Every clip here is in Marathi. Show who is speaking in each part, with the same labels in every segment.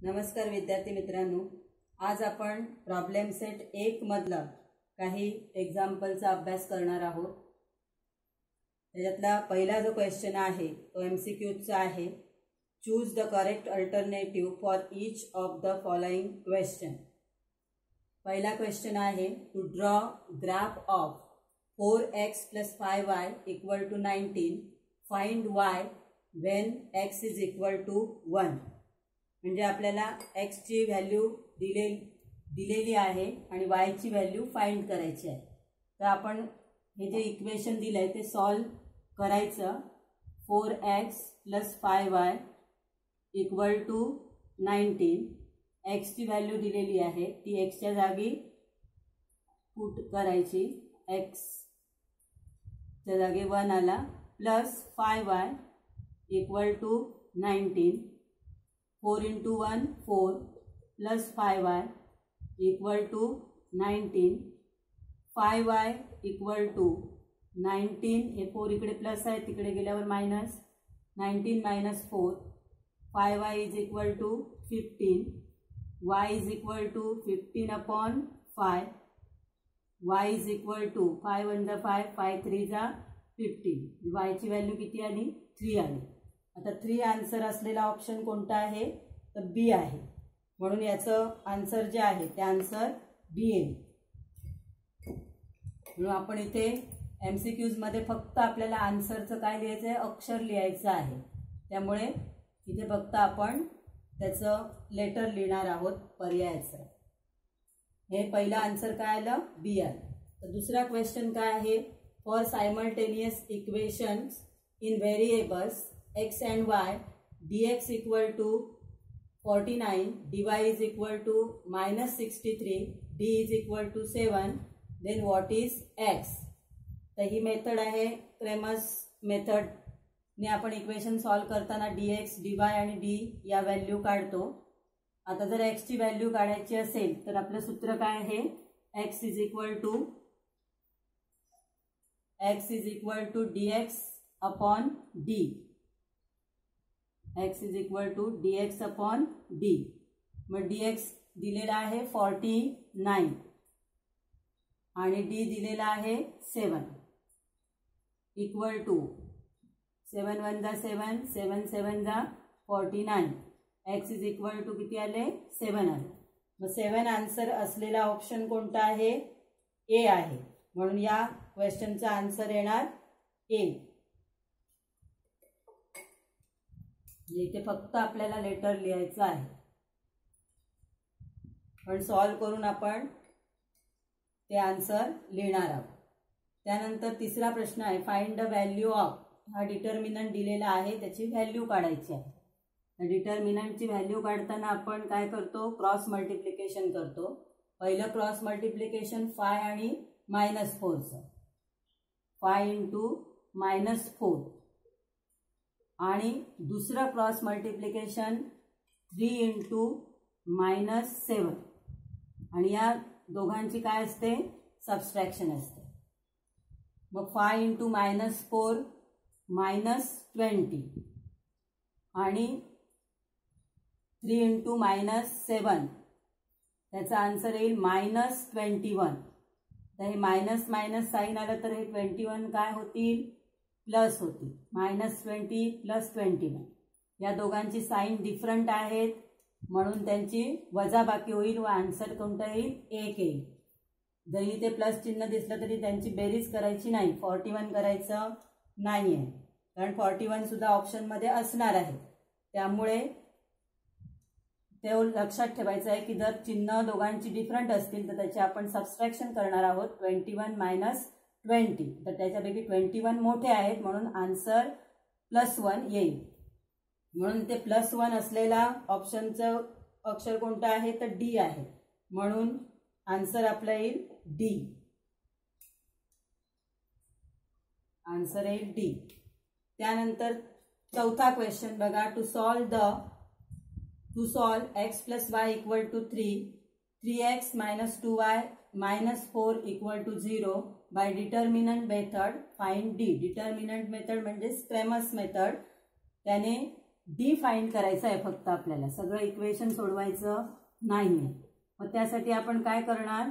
Speaker 1: नमस्कार विद्यार्थी मित्रांनो, आज आपण प्रॉब्लेम सेट 1 मधला काही एग्जाम्पलचा अभ्यास करणार आहोत। त्याच्यातला पहिला जो क्वेश्चन आहे तो एमसीक्यूचा आहे। Choose the correct alternative for each of the following question. पहिला क्वेश्चन आहे to draw graph of 4x + 5y = 19 find y when x = 1। म्हणजे आपल्याला x ची व्हॅल्यू दिलेली आहे आणि y ची व्हॅल्यू फाइंड करायची आहे। तर आपण हे जे इक्वेशन दिलंय ते सॉल्व करायचं। 4x + 5y = 19, x ची व्हॅल्यू दिलेली आहे ती x च्या जागी पुट करायची, x च्या जागी 1 आला, plus 5y = 19, 4 × 1 4 plus 5y = 19, 5y = 19, हे 4 इकडे प्लस आहे तिकडे गेल्यावर minus, 19 - 4, 5y = 15, y = 15/5, y = 5 × 5 5 3 15, y ची व्हॅल्यू किती आली? 3 आली। आता 3 आन्सर असलेला ऑप्शन कोणता आहे? तर बी आहे, म्हणून याचं आन्सर जे आहे ते आन्सर बी येईल। म्हणून आपण इथे एमसीक्यूज मध्ये फक्त आपल्याला आन्सरचं काय लिहायचं आहे? अक्षर लिहायचं आहे। त्यामुळे इथे फक्त आपण त्याचं लेटर लिहिणार आहोत पर्यायाचं। हे पहिला आन्सर काय आलं? बी आलं। तर दुसरा क्वेश्चन काय आहे? For simultaneous equations in variables x and y, dx = 49, dy = -63, d = 7, then what is x? तर ही मेथड आहे क्रेमर्स मेथड ने आपण इक्वेशन सॉल्व करताना dx, dy आणि d या व्हॅल्यू काढतो। आता जर x ची व्हॅल्यू काढायची असेल तर आपलं सूत्र काय आहे? x = dx/d, x = dx/d। मग dx दिलेला आहे 49 आणि d दिलेला आहे 7 = 7 × 1 = 7, 7 × 7 = 49, x = किती आले? 7 आले। मग 7 आन्सर असलेला ऑप्शन कोणता आहे? ए आहे, म्हणून या क्वेश्चनचा आन्सर येणार ए। इथे फक्त आपल्याला लेटर लिहायचं आहे, पण सॉल्व करून आपण ते आन्सर लिहिणार आहोत। त्यानंतर तिसरा प्रश्न आहे फाइंड द व्हॅल्यू ऑफ, हा डिटर्मिनंट दिलेला आहे त्याची व्हॅल्यू काढायची आहे। डिटर्मिनंटची व्हॅल्यू काढताना आपण काय करतो? क्रॉस मल्टिप्लिकेशन करतो। पहिलं क्रॉस मल्टिप्लिकेशन 5 आणि -4 चं, 5 × -4, आणि दुसरं क्रॉस मल्टिप्लिकेशन 3 × -7, आणि या दोघांची काय असते? सबट्रॅक्शन असते। मग 5 × -4 -20, आणि 3 × -7 त्याचा आन्सर येईल -21। तर हे मायनस मायनस साइन आलं तर हे 21 काय होतील? प्लस होतील। -20 + 21, या दोघांची साइन डिफरंट आहेत म्हणून त्यांची वजाबाकी होईल व आन्सर कोणता येईल? 1 येईल। जरी ते प्लस चिन्ह दिसलं तरी त्यांची बेरीज करायची नाही, 41 करायचं नाहीये, कारण 41 सुद्धा ऑप्शन मध्ये असणार आहे। त्यामुळे ते लक्षात ठेवायचं आहे की जर चिन्ह दोघांची डिफरंट असतील तर त्याचे आपण सबट्रॅक्शन करणार आहोत। 21 - 20, तर त्याच्यापैकी 21 मोठे आहेत म्हणून आन्सर +1 येईल। म्हणून ते +1 असलेला ऑप्शनचं अक्षर कोणतं आहे? तर डी आहे, म्हणून आन्सर आपला येईल डी। आन्सर येईल डी। त्यानंतर चौथा क्वेश्चन बघा, to solve x + y = 3, 3x - 2y - 4 = 0 by determinant method find d। Determinant method म्हणजे क्रेमर्स मेथड, त्याने डी फाइंड करायचं आहे फक्त आपल्याला, सगळं इक्वेशन सोडवायचं नाही आहे. मग त्यासाठी आपण काय करणार,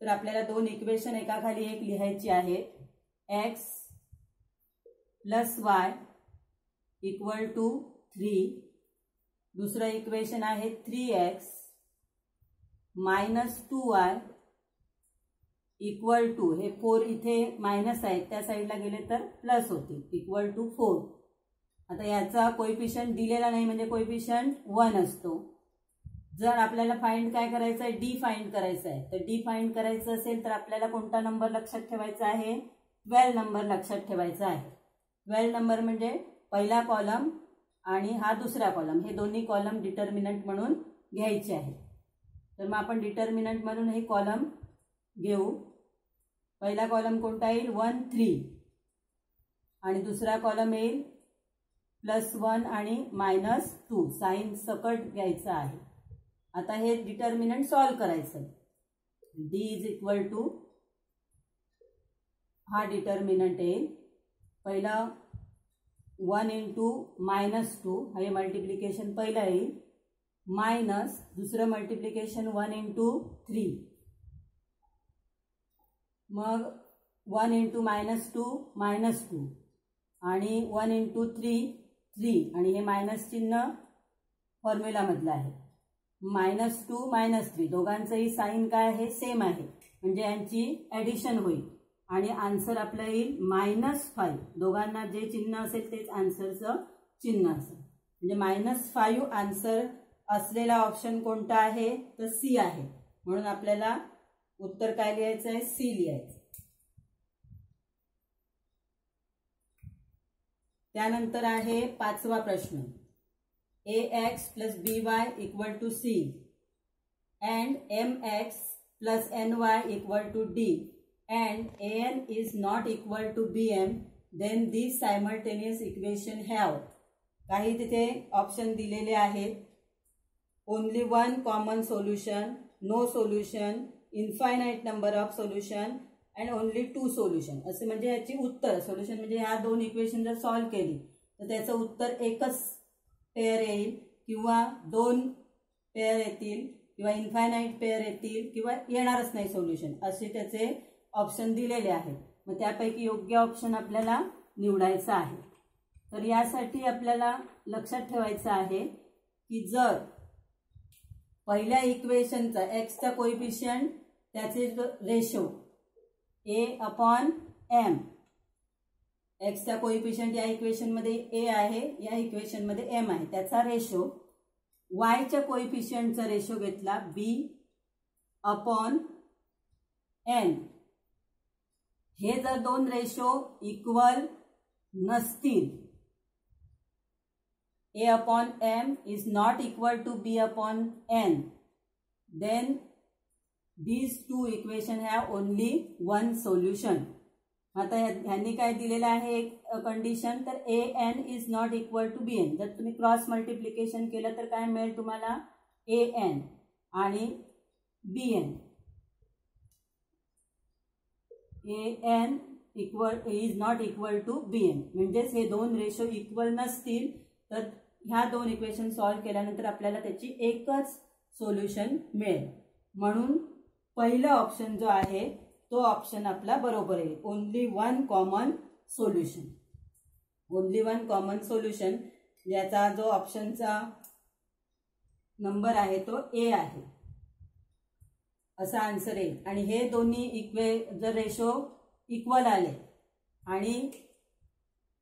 Speaker 1: तर आपल्याला दोन इक्वेशन एकाखाली एक लिहायची आहेत. x plus y equal to 3, दुसरं इक्वेशन आहे 3x minus 2y equal to, हे 4 इथे मायनस आहे त्या साईडला गेले तर प्लस होतील, इक्वल टू 4. आता याचा कोएफिशियंट दिलेला नाही म्हणजे कोएफिशियंट 1 असतो. जर आपल्याला फाइंड काय करायचं आहे, डी फाइंड करायचं आहे, तर डी फाइंड करायचं असेल तर आपल्याला कोणता नंबर लक्षात ठेवायचा आहे, 12 नंबर लक्षात ठेवायचा आहे. 12 नंबर म्हणजे पहिला कॉलम आणि हा दुसरा कॉलम, हे दोन्ही कॉलम डिटर्मिनंट म्हणून घ्यायचे आहे. तर मग आपण डिटर्मिनंट म्हणून हे कॉलम घेऊ. पहिला कॉलम कोणता येईल, 1 3, आणि दुसरा कॉलम येईल +1 आणि -2, साइन सकट घ्यायचा आहे. आता हे डिटर्मिनंट सॉल्व करायचं. डी इज इक्वल टू, हा डिटर्मिनंट येईल पहिला 1 इंटू -2, हे मल्टिप्लिकेशन पहिला येईल, मायनस दुसरं मल्टिप्लिकेशन 1 इंटू 3, मग 1 इंटू -2 आणि 1 इंटू 3 आणि हे मायनस चिन्ह फॉर्म्युलामधलं आहे. -2 -3 दोघांचंही साईन काय आहे, सेम आहे, म्हणजे यांची ॲडिशन होईल आणि आन्सर आपलं येईल -5. दोघांना जे चिन्ह असेल तेच आन्सरचं चिन्ह असेल, म्हणजे -5 आन्सर असलेला ऑप्शन कोणता आहे, तर सी आहे. म्हणून आपल्याला उत्तर काय लिहायचं आहे, सी लिहायचं. त्यानंतर आहे 5वा प्रश्न. ax plus by equal to c and mx plus ny equal to d and an is not equal to bm, then these simultaneous equation have. काही तिथे ऑप्शन दिलेले आहेत. Only one common solution, no solution, infinite number of solution and only 2 solution, असे म्हणजे याची उत्तर. सोल्युशन म्हणजे ह्या दोन इक्वेशन जर सॉल्व्ह केली तर त्याचं उत्तर एकच पेअर येईल किंवा 2 पेअर येतील किंवा इन्फायनाइट पेअर येतील किंवा येणारच नाही सोल्युशन, असे त्याचे ऑप्शन दिलेले आहेत. मग त्यापैकी योग्य ऑप्शन आपल्याला निवडायचा आहे. तर यासाठी आपल्याला लक्षात ठेवायचं आहे की जर पहिल्या इक्वेशनचा एक्सचा कोएफिशियंट त्याचे रेशो a/m, एक्सचा कोएफिशियंट या इक्वेशनमध्ये a आहे, या इक्वेशनमध्ये m आहे, त्याचा रेशो, वायच्या कोएफिशियंटचा रेशो घेतला b/n. हे जर दोन रेशो इक्वल नसतील, a/m is not equal to b/n, then these two equation have only one solution. आता ह्यांनी काय दिलेलं आहे एक कंडिशन, तर an is not equal to bn. जर तुम्ही क्रॉस मल्टिप्लिकेशन केलं तर काय मिळेल तुम्हाला, an आणि bn. an is not equal to bn, म्हणजेच हे दोन रेशो इक्वल नसतील तर ह्या दोन इक्वेशन सॉल्व्ह केल्यानंतर आपल्याला त्याची एकच सोल्युशन मिळेल. म्हणून पहिला ऑप्शन जो आहे तो ऑप्शन आपला बरोबर आहे, only one common solution. Only one common solution याचा जो ऑप्शनचा नंबर आहे तो ए आहे, असा आन्सर येईल. आणि हे दोन्ही जर रेशो इक्वल आले आणि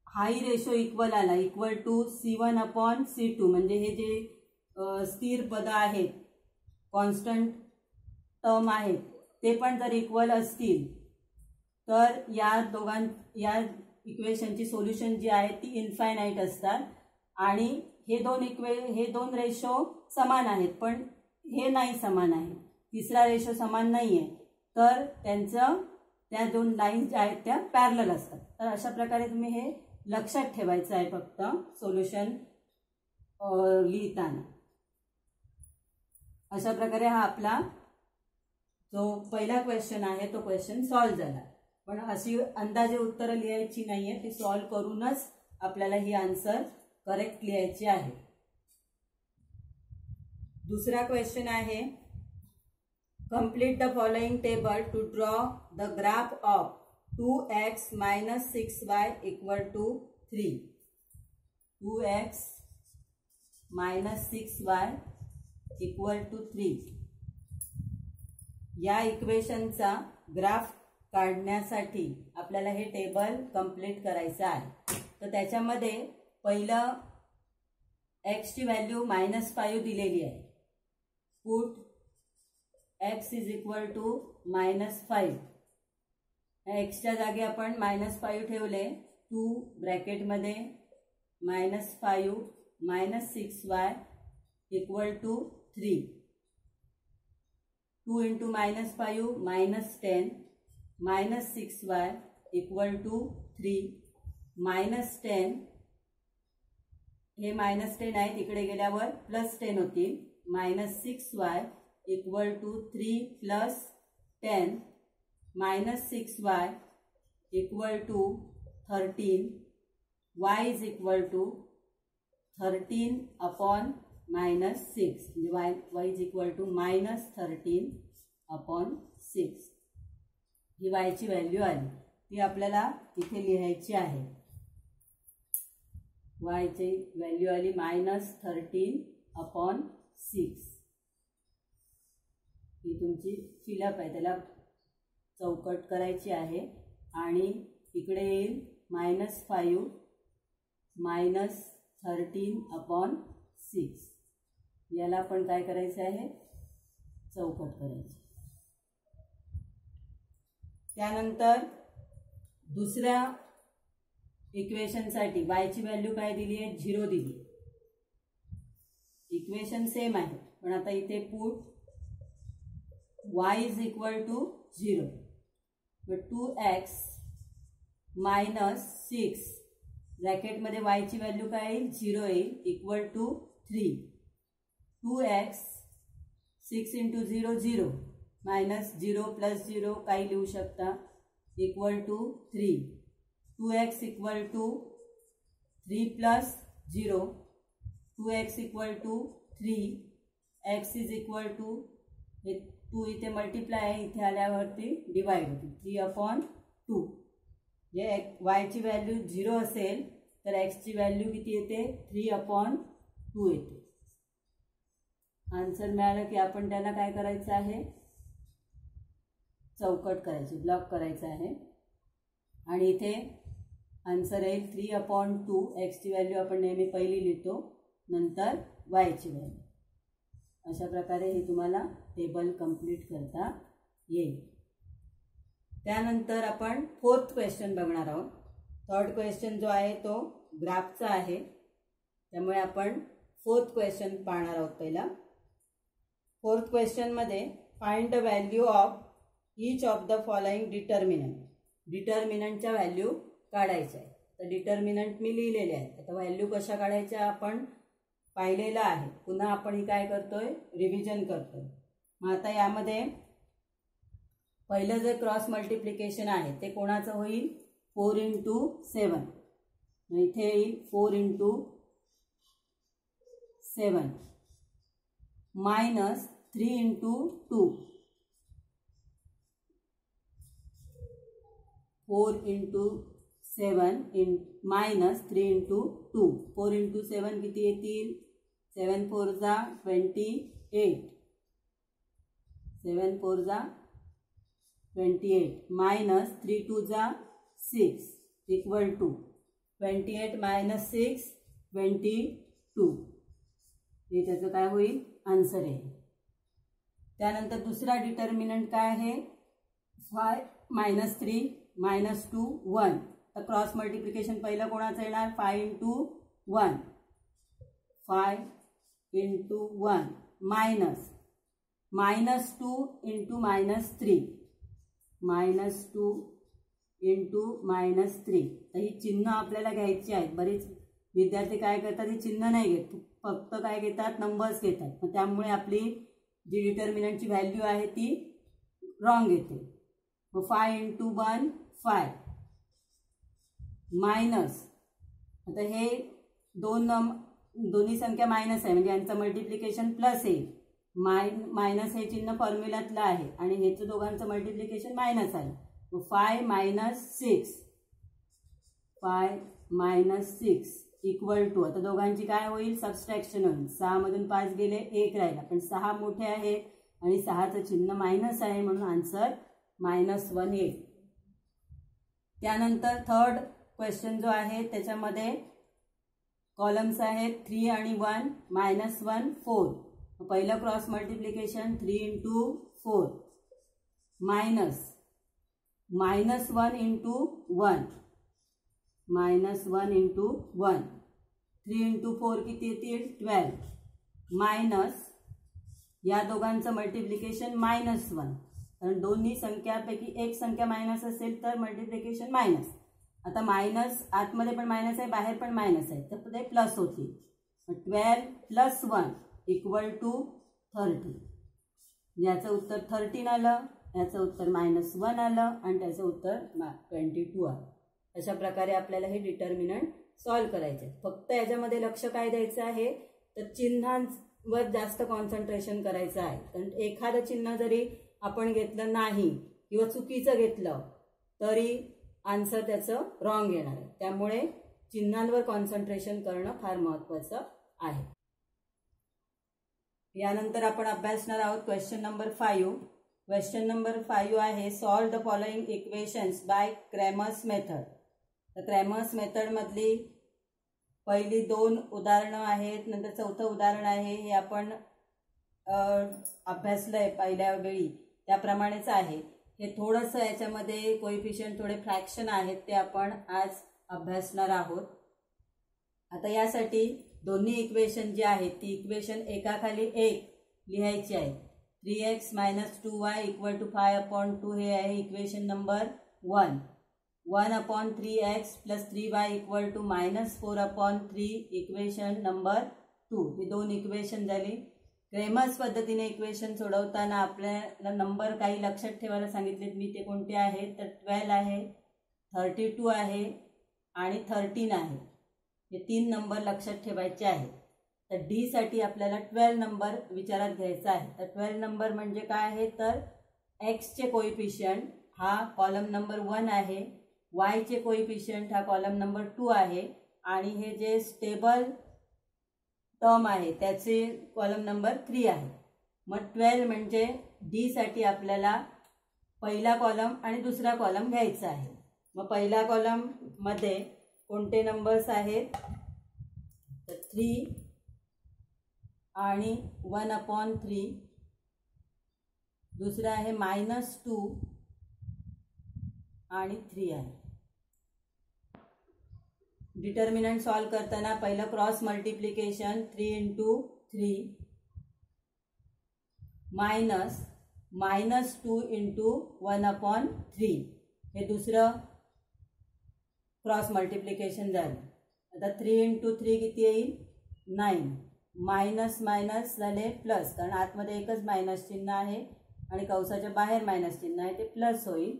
Speaker 1: हाही रेशो इक्वल आला, इक्वल टू C1/C2, म्हणजे हे जे स्थिर पद आहेत, कॉन्स्टंट टर्म आहेत, ते पण जर इक्वल असतील तर या इक्वेशनची सोल्युशन जी आहे ती इन्फायनाइट असतात. आणि हे दोन रेशो समान आहेत, पण हे नाही समान आहे, तिसरा रेशो समान नाही आहे, तर त्या दोन लाईन्स ज्या आहेत त्या पॅरलल असतात. तर अशा प्रकारे तुम्ही हे लक्षात ठेवायचं आहे फक्त सोल्युशन लिहिताना. अशा प्रकारे हा आपला जो पहिला क्वेश्चन आहे तो क्वेश्चन सॉल्व्ह झाला. पण अशी अंदाजे उत्तरं लिहायची नाहीये, ती सॉल्व्ह करूनच आपल्याला ही आन्सर करेक्ट लिहायची आहे. दुसरा क्वेश्चन आहे, complete the following table to draw the graph of 2x minus 6y equal to 3. 2x minus 6y equal to 3. या इक्वेशनचा ग्राफ काढण्यासाठी आपल्याला हे टेबल कंप्लीट करायचं आहे. तर त्याच्यामध्ये पहिलं x ची व्हॅल्यू -5 दिलेली आहे. Put x is equal to -5. x च्या जागी आपण -5 ठेवले. 2 ब्रॅकेटमध्ये -5 -6y equal to 3. 2 into -5 -10 -6y equal to 3. -10 हे -10 आहेत, इकडे गेल्यावर +10 होतील. -6y equal to 3 + 10 -6y equal to 13. y is equal to 13 upon -6 म्हणजे y is equal to -13 upon 6. ही y ची व्हॅल्यू आली, ती आपल्याला इथे लिहायची आहे. y ची व्हॅल्यू आली -13 अपॉन 6. ही तुमची फिलअप आहे, त्याला चौकट करायची आहे आणि इकडे येईल -5 -13 अपॉन 6. याला आपण काय करायचं आहे, चौकट करायची. त्यानंतर दुसऱ्या इक्वेशनसाठी y ची व्हॅल्यू काय दिली आहे, 0 दिली. इक्वेशन सेम आहे, पण आता इथे put y is equal to 0. 2x minus 6 ब्रॅकेटमध्ये y ची व्हॅल्यू काय येईल, 0 येईल, equal to 3. 2x 6 into 0 0 minus 0 plus 0 काही लिहू शकता, equal to 3. 2x equal to 3 plus 0. 2x equal to 3. x is equal to 2 इथे मल्टिप्लाय आहे, इथे आल्यावरती डिवाइड होते 3/2. जे y ची व्हॅल्यू 0 असेल तर x ची व्हॅल्यू किती येते, 3/2 येते. आन्सर मिळालं की आपण त्याला काय करायचं आहे, चौकट करायची, ब्लॉक करायचं आहे. आणि इथे आन्सर येईल 3/2. x ची व्हॅल्यू आपण नेहमी पहिली लिहितो, नंतर y ची व्हॅल्यू. अशा प्रकारे हे तुम्हाला टेबल कंप्लीट करता येईल. त्यानंतर आपण 4th क्वेश्चन बघणार आहोत. 3rd क्वेश्चन जो आहे तो ग्राफचा आहे, त्यामुळे आपण 4th क्वेश्चन पाहणार आहोत. पहिला 4th क्वेश्चनमध्ये find the value of each of the following determinant. डिटर्मिनंटच्या व्हॅल्यू काढायच्या आहे. तर डिटर्मिनंट मी लिहिलेले आहेत. आता व्हॅल्यू कशा काढायच्या आपण पाहिलेलं आहे, पुन्हा आपण ही काय करतोय, रिव्हिजन करतोय. मग आता यामध्ये पहिलं जे क्रॉस मल्टिप्लिकेशन आहे ते कोणाचं होईल, 4 into 7. इथे येईल 4 into 7 minus 3 into 2. 4 into 7 minus 3 into 2. 4 into 7 किती येतील, 7 4 जा 28. 7 4 जा 28 minus 3 2 जा 6 इक्वल टू 28 minus 6 22. हे त्याचं काय होईल, आन्सर आहे. त्यानंतर दुसरा डिटर्मिनंट काय आहे, 5 - 3 - 2 1. तर क्रॉस मल्टिप्लिकेशन पहिलं कोणाचं येणार, 5 into 1. 5 into 1 minus -2 into -3. -2 into -3. तर ही चिन्ह आपल्याला घ्यायची आहेत. बरेच विद्यार्थी काय करतात, ही चिन्ह नाही घेत, फक्त काय घेतात, नंबर्स घेतात. त्यामुळे आपली जी डिटर्मिनंटची व्हॅल्यू आहे ती रॉंग येते. मग 5 into 1 5 मायनस, आता हे दोन्ही संख्या मायनस आहे म्हणजे यांचं मल्टिप्लिकेशन प्लस येईल. मायनस हे चिन्ह फॉर्म्युलातलं आहे आणि ह्याचं दोघांचं मल्टिप्लिकेशन मायनस आहे. 5 - 6 5 - 6 इक्वल टू, आता दोघांची काय होईल, सबस्ट्रॅक्शन होईल. 6 मधून 5 गेले, 1 राहिला, पण 6 मोठे आहे आणि 6चं चिन्ह मायनस आहे म्हणून आन्सर -1 येईल. त्यानंतर थर्ड क्वेश्चन जो आहे त्याच्यामध्ये कॉलम्स आहेत 3 आणि 1 -1 4. पहिलं क्रॉस मल्टिप्लिकेशन 3 × 4 -1 × 1 -1 × 1 3 × 4 किती येतील 12 मायनस या दोघांचं मल्टिप्लिकेशन -1 कारण दोन्ही संख्यापैकी एक संख्या मायनस असेल तर मल्टिप्लिकेशन मायनस. आता मायनस आतमध्ये पण मायनस आहे बाहेर पण मायनस आहे तर ते प्लस होतील. 12 + 1 = 30. याचं उत्तर 13 आलं, याचं उत्तर -1 आलं आणि त्याचं उत्तर 22 आलं. अशा प्रकारे आपल्याला हे डिटर्मिनंट सॉल्व्ह करायचे. फक्त याच्यामध्ये लक्ष काय द्यायचं आहे तर चिन्हांवर जास्त कॉन्सन्ट्रेशन करायचं आहे. कारण एखादं चिन्ह जरी आपण घेतलं नाही किंवा चुकीचं घेतलं तरी आन्सर त्याचं रॉंग येणार आहे. त्यामुळे चिन्हांवर कॉन्सन्ट्रेशन करणं फार महत्त्वाचं आहे. यानंतर आपण अभ्यासणार आहोत क्वेश्चन नंबर 5. क्वेश्चन नंबर 5 आहे solve the following equations by Cramer's method. तर क्रॅमर्स मेथडमधली पहिली 2 उदाहरणं आहेत, नंतर चौथं उदाहरण आहे. हे आपण अभ्यासलं आहे पहिल्या वेळी त्याप्रमाणेच आहे. हे थोडंसं याच्यामध्ये कोएफिशियंट थोडे फ्रॅक्शन आहेत ते आपण आज अभ्यासणार आहोत. आता यासाठी दोन्ही इक्वेशन जी आहेत ती इक्वेशन एकाखाली एक लिहायची आहे. 3x - 2y = 5/2 हे आहे equation number 1. 1/3x + 3y = -4/3 equation number 2. ही 2 इक्वेशन झाली. क्रॅमर्स पद्धतीने इक्वेशन सोडवताना आपल्याला नंबर काही लक्षात ठेवायला सांगितलेत मी, ते कोणते आहेत तर 12 आहे, 32 आहे आणि 13 आहे. हे 3 नंबर लक्षात ठेवायचे आहेत. तर डी साठी आपल्याला 12 नंबर विचारात घ्यायचा आहे. तर 12 नंबर म्हणजे काय आहे तर एक्सचे कोएफिशियंट हा कॉलम नंबर 1 आहे, वायचे कोएफिशियंट हा कॉलम नंबर 2 आहे आणि हे जे स्टेबल टर्म आहे त्याचे कॉलम नंबर 3 आहे. मग 12 म्हणजे डी साठी आपल्याला पहिला कॉलम आणि दुसरा कॉलम घ्यायचा आहे. मग पहिल्या कॉलम मध्ये कोणते नंबर्स आहेत तर 3 आणि 1/3. दुसरा आहे -2 आणि 3 आहे. डिटर्मिनंट सॉल्व करताना पहिलं क्रॉस मल्टिप्लिकेशन 3 × 3 मायनस -2 × 1/3 हे दुसरं क्रॉस मल्टिप्लिकेशन झालं. आता 3 × 3 किती येईल 9. मायनस मायनस झाले प्लस कारण आतमध्ये एकच मायनस चिन्ह आहे आणि कंसाच्या बाहेर मायनस चिन्ह आहे ते प्लस होईल.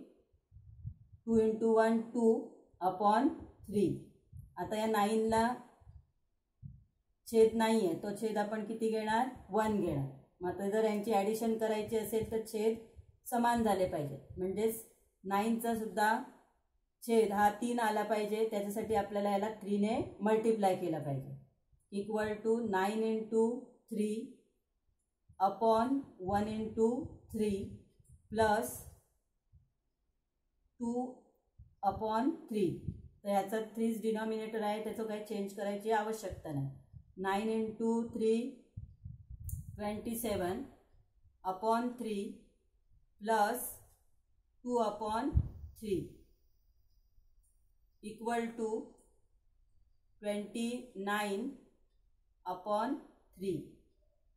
Speaker 1: 2 × 1 2/3. आता या 9ला छेद नाही आहे, तो छेद आपण किती घेणार 1 घेणार. मग आता जर यांची ॲडिशन करायची असेल तर छेद समान झाले पाहिजे, म्हणजेच 9चा सुद्धा छेद हा 3 आला पाहिजे. त्याच्यासाठी आपल्याला याला 3 ने मल्टिप्लाय केला पाहिजे. = 9 × 3/1 × 3 प्लस 2/3. तर याचा 3 डिनॉमिनेटर आहे, त्याचं काही चेंज करायची आवश्यकता नाही. 9 × 3 27/3 प्लस 2/3 = 29/3.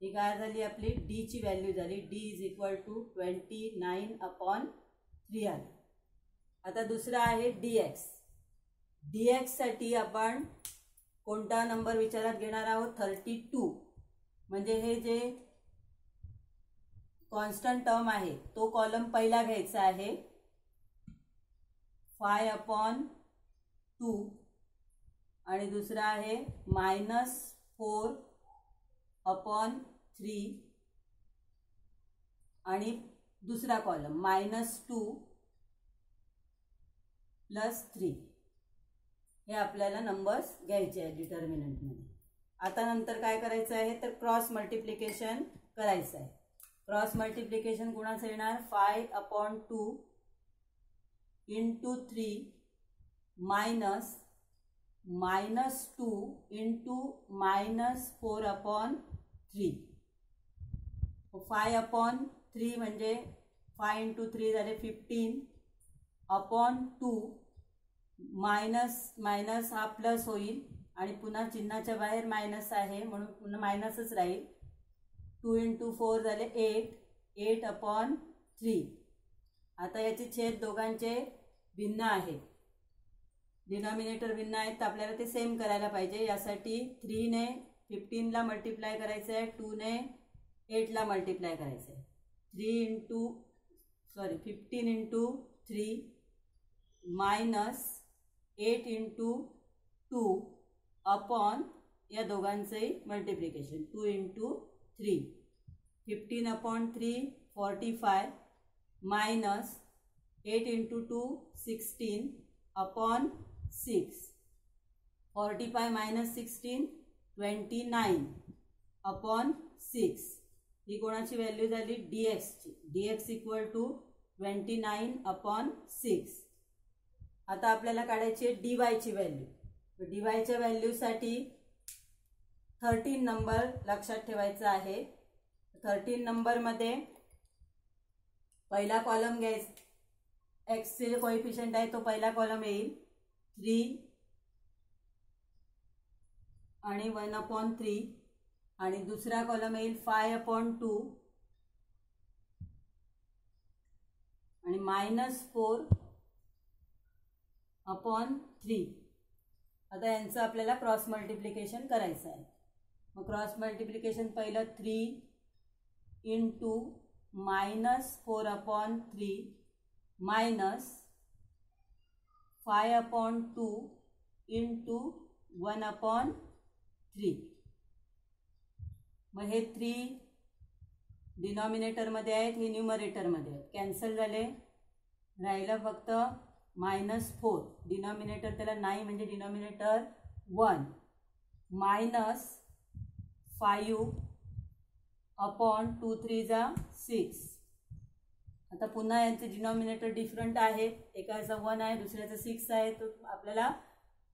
Speaker 1: ही काय झाली आपली डीची व्हॅल्यू झाली. D = 29/3 आली. आता दुसरा आहे dx. dx साठी आपण कोणता नंबर विचारात घेणार आहोत 32. म्हणजे हे जे कॉन्स्टंट टर्म आहे तो कॉलम पहिला घ्यायचा आहे 5/2 आणि दुसरा आहे -4/3 आणि दुसरा कॉलम -2 + 3. हे आपल्याला नंबर्स घ्यायचे आहेत डिटर्मिनंटमध्ये. आता नंतर काय करायचं आहे तर क्रॉस मल्टिप्लिकेशन करायचं आहे. क्रॉस मल्टिप्लिकेशन कोणाचं येणार 5/2 × 3 -2 × -4/3. 5/3 म्हणजे 5 × 3 झाले 15/2 मायनस हा प्लस होईल आणि पुन्हा चिन्हाच्या बाहेर मायनस आहे म्हणून पुन्हा मायनसच राहील. 2 × 4 झाले 8/3. आता याचे छेद दोघांचे भिन्न आहेत, डिनॉमिनेटर भिन्न आहेत, तर आपल्याला ते सेम करायला पाहिजे. यासाठी 3 ने 15ला मल्टिप्लाय करायचं आहे, 2 ने 8ला मल्टिप्लाय करायचं आहे. 15 × 3 -8 × 2 अपॉन या दोघांचंही मल्टिप्लिकेशन 2 × 3. 15/3 45 -8 × 2 16/6. 45 - 16 29/6. ही कोणाची व्हॅल्यू झाली dxची. dx = 29/6. आता आपल्याला काढायची आहे dy ची व्हॅल्यू. dy च्या व्हॅल्यूसाठी 13 नंबर लक्षात ठेवायचा आहे. 13 नंबरमध्ये पहिला कॉलम घ्यायचा, एक्सचे कोएफिशियंट आहे तो पहिला कॉलम येईल 3 आणि 1/3 आणि दुसरा कॉलम येईल 5/2 आणि -4/3. आता यांचं आपल्याला क्रॉस मल्टिप्लिकेशन करायचं आहे. मग क्रॉस मल्टिप्लिकेशन पहिलं 3 × -4/3 -5/2 × 1/3. मग हे 3 डिनॉमिनेटरमध्ये आहेत, हे न्यूमरेटरमध्ये आहेत, कॅन्सल झाले. राहिलं फक्त -4. डिनॉमिनेटर त्याला नाही म्हणजे डिनॉमिनेटर 1 -5/2 3 6. आता पुन्हा यांचे डिनॉमिनेटर डिफरंट आहेत, एकाचा 1 आहे दुसऱ्याचा 6 आहे, तो आपल्याला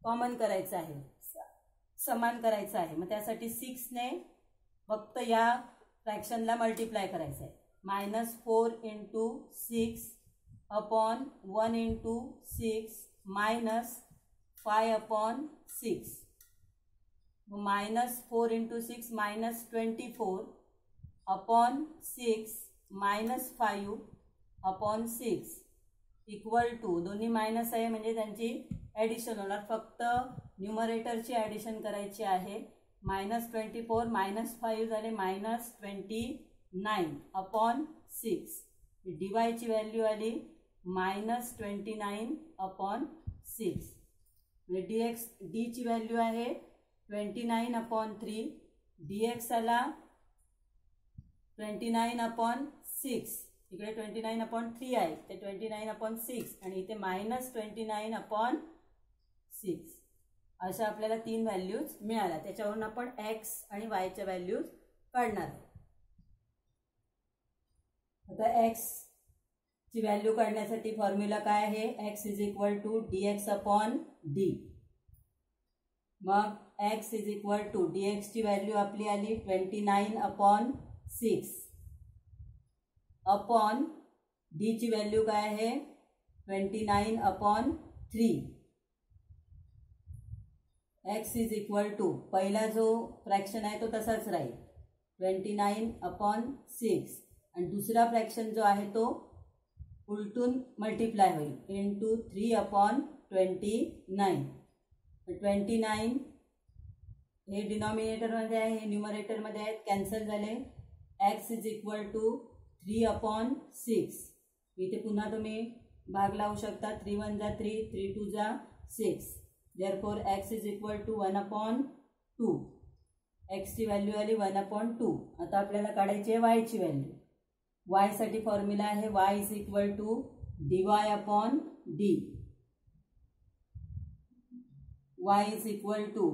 Speaker 1: कॉमन करायचं आहे, समान करायचं आहे. मग त्यासाठी 6 ने फक्त या फ्रॅक्शनला मल्टिप्लाय करायचं आहे. -4 × 6/1 × 6 -5/6. -4 × 6 -24/6 -5/6 = दोन्ही मायनस आहे म्हणजे त्यांची ॲडिशन होणार. फक्त न्यूमरेटरची ॲडिशन करायची आहे. -24 -5 झाले -29/6. dy ची व्हॅल्यू आली -29/6. म्हणजे d ची व्हॅल्यू आहे 29/3. dx आला 29/6. इकडे 29/3 आहे, ते 29/6 आणि इथे -29/6. अशा आपल्याला 3 व्हॅल्यूज मिळाल्या. त्याच्यावरून आपण x आणि y च्या व्हॅल्यूज काढणार आहोत. आता x ची व्हॅल्यू काढण्यासाठी फॉर्म्युला काय आहे, x = dx/d. मग x = dx ची व्हॅल्यू आपली आली 29/6 अपॉन d ची व्हॅल्यू काय आहे 29/3. x = पहिला जो फ्रॅक्शन आहे तो तसाच राहील 29/6 आणि दुसरा फ्रॅक्शन जो आहे तो उलटून मल्टिप्लाय होईल × 3/29. 29 हे डिनॉमिनेटरमध्ये आहे, हे न्यूमरेटरमध्ये आहेत, कॅन्सल झाले. x = 3/6. इथे पुन्हा तुम्ही भाग लावू शकता. 3 × 1 = 3, 3 × 2 = 6. Therefore x is equal to 1/2. एक्सची व्हॅल्यू आली 1/2. आता आपल्याला काढायची आहे वायची व्हॅल्यू. वायसाठी फॉर्म्युला आहे y is equal to dy/d. y is equal to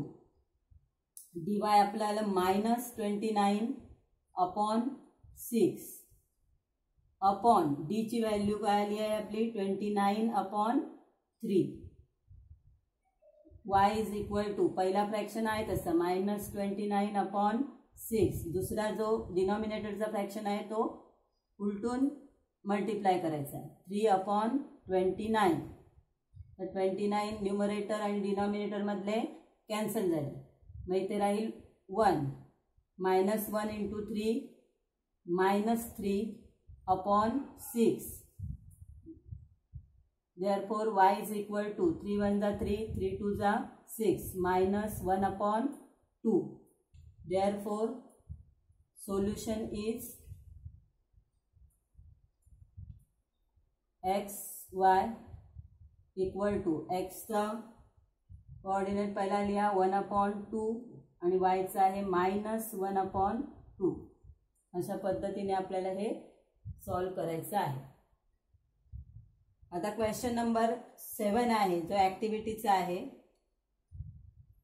Speaker 1: dy आपल्याला -29/6 अपॉन d ची व्हॅल्यू काय आली आहे आपली 29/3. y इज इक्वल टू पहिला फ्रॅक्शन आहे तसं -29/6. दुसरा जो डिनॉमिनेटरचा फ्रॅक्शन आहे तो उलटून मल्टिप्लाय करायचा आहे 3/29. तर 29 न्यूमरेटर आणि डिनॉमिनेटर मधले कॅन्सल झाले. मग इथे राहील 1. -1 × 3 -3/6. Therefore y is equal to 3 1 जा 3, 3 2 जा 6, -1/2. Therefore solution is x y equal to एक्सचा कोऑर्डिनेट पहिला लिहा 1/2 आणि वायचा आहे -1/2. अशा पद्धतीने आपल्याला हे सॉल्व करायचं आहे. आता क्वेश्चन नंबर 7 आहे जो ॲक्टिव्हिटीचा आहे.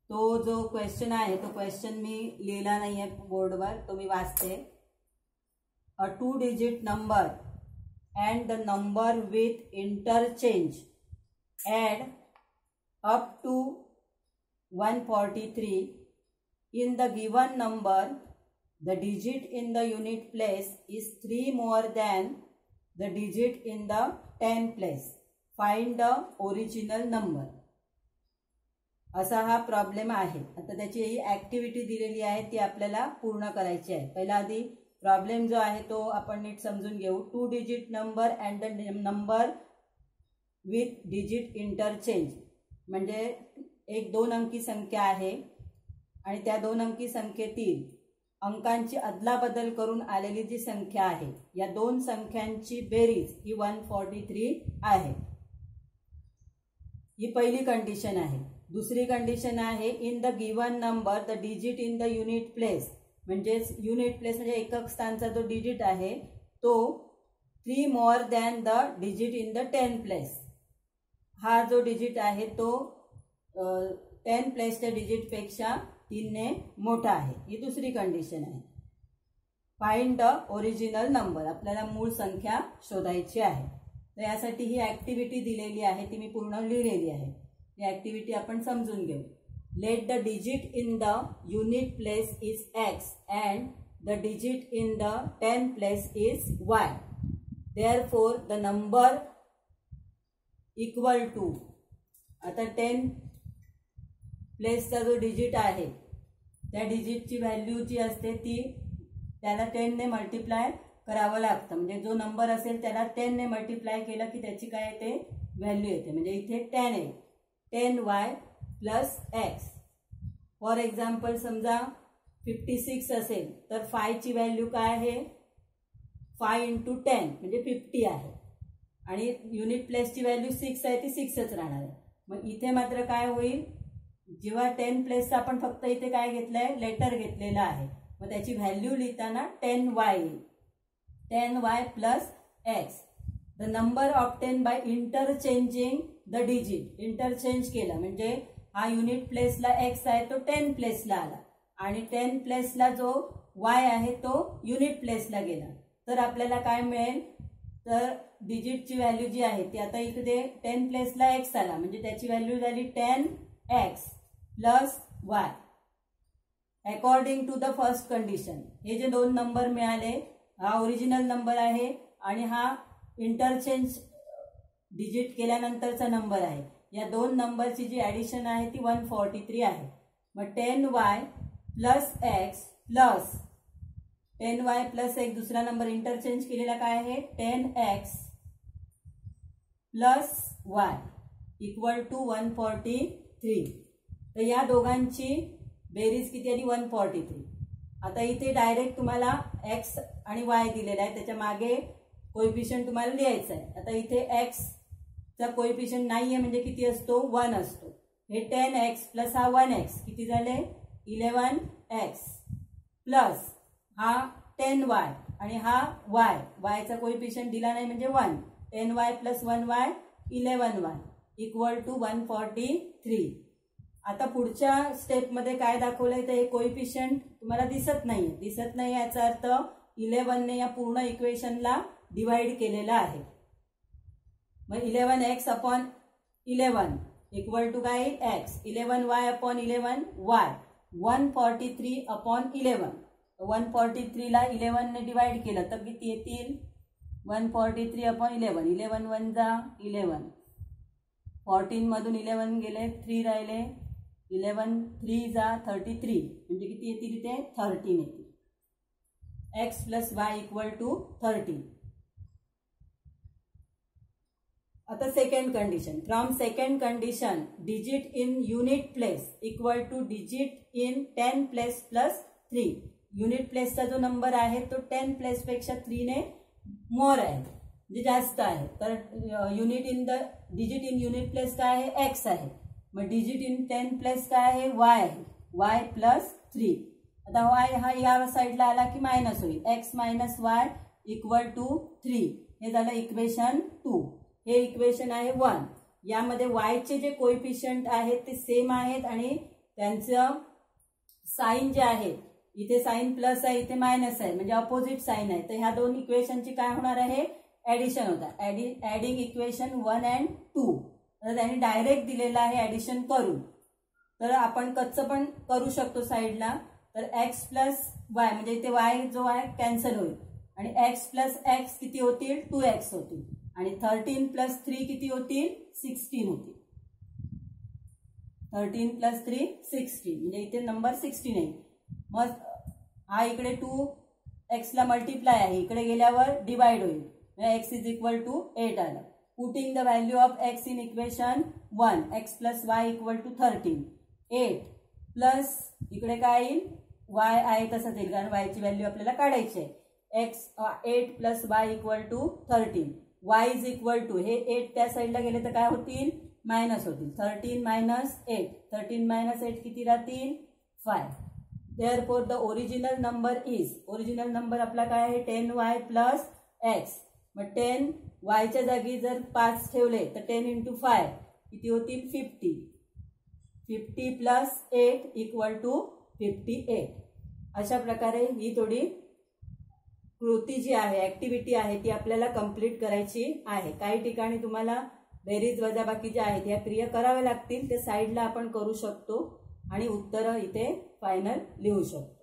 Speaker 1: तो जो क्वेश्चन आहे तो क्वेश्चन मी लिहिला नाही आहे बोर्डवर, तो मी वाचते. अ 2 digit number and the number with interchange add up to 143. In the given number, the digit in the unit place is 3 more than the digit in the 10 place. Find the original number. असा हा प्रॉब्लेम आहे. आता त्याची ही ॲक्टिव्हिटी दिलेली आहे ती आपल्याला पूर्ण करायची आहे. पहिला आधी प्रॉब्लेम जो आहे तो आपण नीट समजून घेऊ. 2 digit number and the number with digit interchange म्हणजे एक 2 अंकी संख्या आहे आणि त्या 2 अंकी संख्येतील अंकांची अदलाबदल करून आलेली जी संख्या आहे या 2 संख्यांची बेरीज ही 143 आहे. ही पहिली कंडिशन आहे. दुसरी कंडिशन आहे in the given number the digit in the unit place म्हणजे युनिट प्लेस म्हणजे एकक स्थानचा जो डिजिट आहे तो 3 more than the digit in the 10 place. हा जो डिजिट आहे तो 10 प्लेसच्या डिजिटपेक्षा 3 ने मोठा आहे. ही दुसरी कंडिशन आहे. Find the original number. आपल्याला मूळ संख्या शोधायची आहे. तर यासाठी ही ॲक्टिव्हिटी दिलेली आहे ती मी पूर्ण लिहिलेली आहे. ही ॲक्टिव्हिटी आपण समजून घेऊ. Let the digit in the unit place is x and the digit in the 10 place is y. Therefore, the number equal to आता 10 प्लेसचा जो डिजिट आहे त्या डिजिटची व्हॅल्यू जी असते ती त्याला 10 ने मल्टिप्लाय करावं लागतं. म्हणजे जो नंबर असेल त्याला 10 ने मल्टिप्लाय केलं की त्याची काय येते व्हॅल्यू येते. म्हणजे इथे 10 आहे 10y plus x. For example समजा 56 असेल तर 5 ची व्हॅल्यू काय आहे 5 × 10 म्हणजे 50 आहे आणि युनिट प्लेसची व्हॅल्यू 6 आहे ती 6च राहणार आहे. मग इथे मात्र काय होईल जेव्हा 10 प्लेसचा आपण फक्त इथे काय घेतलंय लेटर घेतलेला आहे मग त्याची व्हॅल्यू लिहिताना 10y येईल 10y plus x. The number obtain by interchanging the digit. Interchange केलं म्हणजे हा युनिट प्लेसला x आहे तो 10 प्लेसला आला आणि 10 प्लेसला जो y आहे तो युनिट प्लेसला गेला. तर आपल्याला काय मिळेल तर डिजिटची व्हॅल्यू जी आहे ती आता इकडे 10 प्लेसला x आला म्हणजे त्याची व्हॅल्यू झाली 10x plus y. According to the first condition हे जे 2 नंबर मिळाले हा ओरिजिनल नंबर आहे आणि हा इंटरचेंज डिजिट केल्यानंतरचा नंबर आहे. या 2 नंबरची जी ॲडिशन आहे ती 143 आहे. मग 10y plus x plus 10y plus एक दुसरा नंबर इंटरचेंज केलेला काय आहे 10x plus y equal to 143. तर या दोघांची बेरीज किती आली 143. आता इथे डायरेक्ट तुम्हाला x आणि y दिलेला आहे त्याच्या मागे कोएफिशियंट तुम्हाला लिहायचं आहे. आता इथे x चा कोएफिशियंट नाहीये म्हणजे किती असतो 1 असतो. हे 10x प्लस हा 1x किती झाले 11x प्लस हा 10y आणि हा y चा कोएफिशियंट दिला नाही म्हणजे 1 10y plus 1y 11y equal to 143. आता पुढच्या स्टेपमध्ये काय दाखवलंय तर हे कोएफिशियंट तुम्हाला दिसत नाही याचा अर्थ 11 ने या पूर्ण इक्वेशनला डिवाइड केलेला आहे. मग 11x अपॉन 11 इक्वल टू काय x 11y upon 11y 143 upon 11 143 ला 11 ने डिवाइड केलं तर किती येतील 143 अपॉन 11 11 1 जा 11 14 मधून 11 गेले 3 राहिले 11 3 जा 33 म्हणजे किती येतील इथे 13 येतील. x plus y equal to 13. आता second condition from second condition digit in unit place equal to digit in 10 place plus 3. Unit प्लेसचा जो नंबर आहे तो 10 प्लेस पेक्षा 3 ने मोर आहे म्हणजे जास्त आहे. तर unit in the digit in unit place काय आहे x आहे. मग डिजिट इन 10 प्लेस काय आहे y आहे y प्लस 3. आता y हा या साईडला आला की मायनस होईल x minus y equal to 3. हे झालं इक्वेशन 2. हे इक्वेशन आहे 1. यामध्ये y चे जे कोएफिशियंट आहेत ते सेम आहेत आणि त्यांचं साइन जे आहे इथे साइन प्लस आहे इथे मायनस आहे म्हणजे अपोजिट साइन आहे. तर ह्या दोन इक्वेशनची काय होणार आहे ऍडिशन होता ऍडिंग इक्वेशन 1 and 2. तर त्यांनी डायरेक्ट दिलेलं आहे ऍडिशन करून. तर आपण कच्चं पण करू शकतो साईडला. तर x प्लस y म्हणजे इथे y जो आहे कॅन्सल होईल आणि x प्लस x किती होतील 2x होतील आणि 13 प्लस 3 किती होतील 16 होतील. 13 प्लस 3 16 म्हणजे इथे नंबर 16 आहे. मग हा इकडे 2x ला मल्टिप्लाय आहे इकडे गेल्यावर डिवाइड होईल x इज इक्वल टू 8 आलं. Putting the value of x in equation 1 x plus y equal to 13 8 plus इकडे काय येईल y आहे तसंच येईल कारण y ची व्हॅल्यू आपल्याला काढायची आहे. x 8 plus y equal to 13 y is equal to हे 8 त्या साईडला गेले तर काय होतील मायनस होतील 13 मायनस 8 13 मायनस 8 किती राहतील 5. Therefore the original number is original number आपला काय आहे 10y प्लस x. मग 10 y च्या जागी जर 5 ठेवले तर 10 इंटू 5 किती होतील 50 50 प्लस 8 इक्वल टू 58. अशा प्रकारे ही थोडी कृती जी आहे ऍक्टिव्हिटी आहे ती आपल्याला कंप्लीट करायची आहे. काही ठिकाणी तुम्हाला बेरीज वजाबाकी ज्या आहेत या क्रिया कराव्या लागतील ते साईडला आपण करू शकतो आणि उत्तरं इथे फायनल लिहू शकतो.